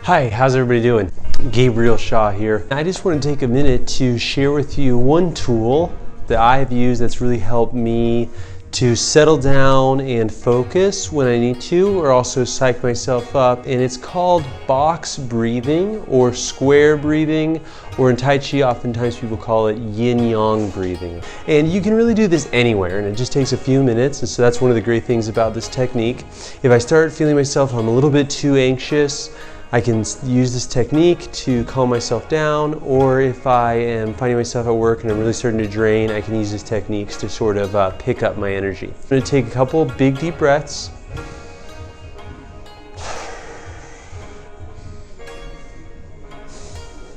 Hi, how's everybody doing? Gabriel Shaw here. I just want to take a minute to share with you one tool that I've used that's really helped me to settle down and focus when I need to, or also psych myself up, and it's called box breathing or square breathing, or in Tai Chi oftentimes people call it YinYang breathing. And you can really do this anywhere, and it just takes a few minutes, and so that's one of the great things about this technique. If I start feeling myself I'm a little bit too anxious, I can use this technique to calm myself down, or if I am finding myself at work and I'm really starting to drain, I can use these techniques to sort of pick up my energy. I'm going to take a couple big deep breaths.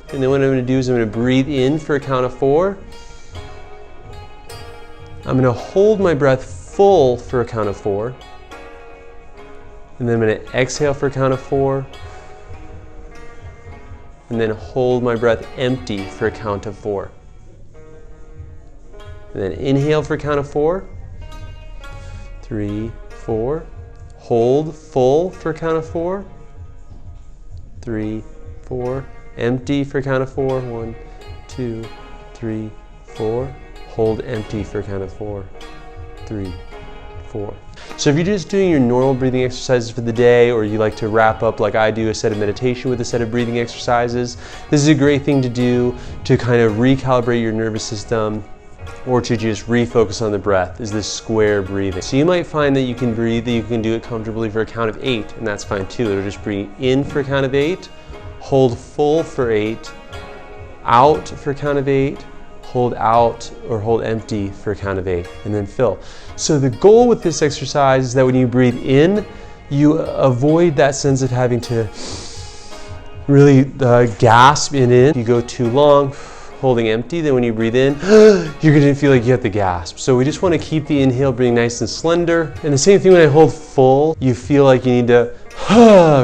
And then what I'm going to do is I'm going to breathe in for a count of 4. I'm going to hold my breath full for a count of 4. And then I'm going to exhale for a count of 4. And then hold my breath empty for a count of 4. And then inhale for a count of 4. 3, 4. Hold full for a count of 4. 3, 4. Empty for a count of 4. 1, 2, 3, 4. Hold empty for a count of 4. 3, 4. So if you're just doing your normal breathing exercises for the day, or you like to wrap up like I do a set of meditation with a set of breathing exercises, this is a great thing to do to kind of recalibrate your nervous system, or to just refocus on the breath, is this square breathing. So you might find that you can breathe, that you can do it comfortably for a count of 8, and that's fine too. It'll just breathe in for a count of 8, hold full for 8, out for a count of 8, hold out or hold empty for a count of 8, and then fill. So the goal with this exercise is that when you breathe in, you avoid that sense of having to really gasp in. If you go too long, holding empty, then when you breathe in, you're going to feel like you have to gasp. So we just want to keep the inhale breathing nice and slender. And the same thing when I hold full, you feel like you need to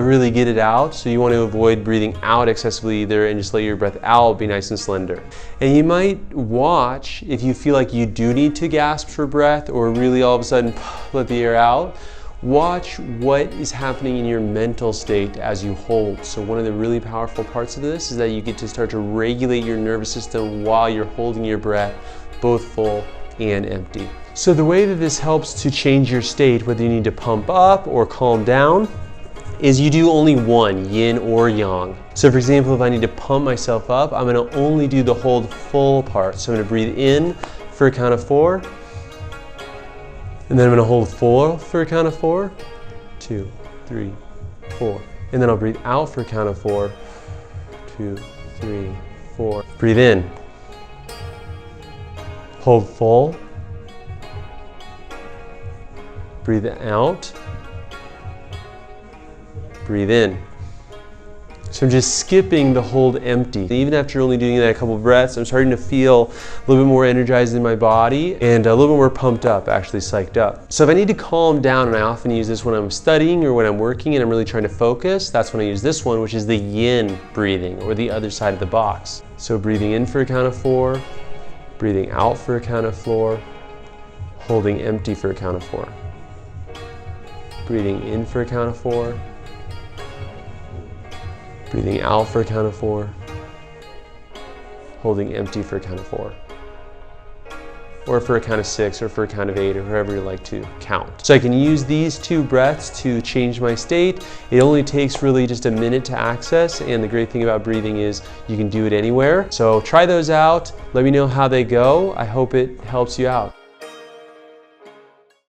really get it out. So you want to avoid breathing out excessively either, and just let your breath out be nice and slender. And you might watch if you feel like you do need to gasp for breath, or really all of a sudden let the air out. Watch what is happening in your mental state as you hold. So one of the really powerful parts of this is that you get to start to regulate your nervous system while you're holding your breath, both full and empty. So the way that this helps to change your state, whether you need to pump up or calm down, is you do only one, yin or yang. So for example, if I need to pump myself up, I'm going to only do the hold full part. So I'm going to breathe in for a count of 4. And then I'm going to hold full for a count of 4. 2, 3, 4. And then I'll breathe out for a count of 4. 2, 3, 4. Breathe in. Hold full. Breathe out. Breathe in. So I'm just skipping the hold empty. Even after only doing that a couple of breaths, I'm starting to feel a little bit more energized in my body and a little bit more pumped up, actually psyched up. So if I need to calm down, and I often use this when I'm studying or when I'm working and I'm really trying to focus, that's when I use this one, which is the yin breathing, or the other side of the box. So breathing in for a count of 4, breathing out for a count of 4, holding empty for a count of 4. Breathing in for a count of 4, breathing out for a count of 4, holding empty for a count of 4. Or for a count of 6, or for a count of 8, or however you like to count. So I can use these 2 breaths to change my state. It only takes really just a minute to access, and the great thing about breathing is you can do it anywhere. So try those out. Let me know how they go. I hope it helps you out.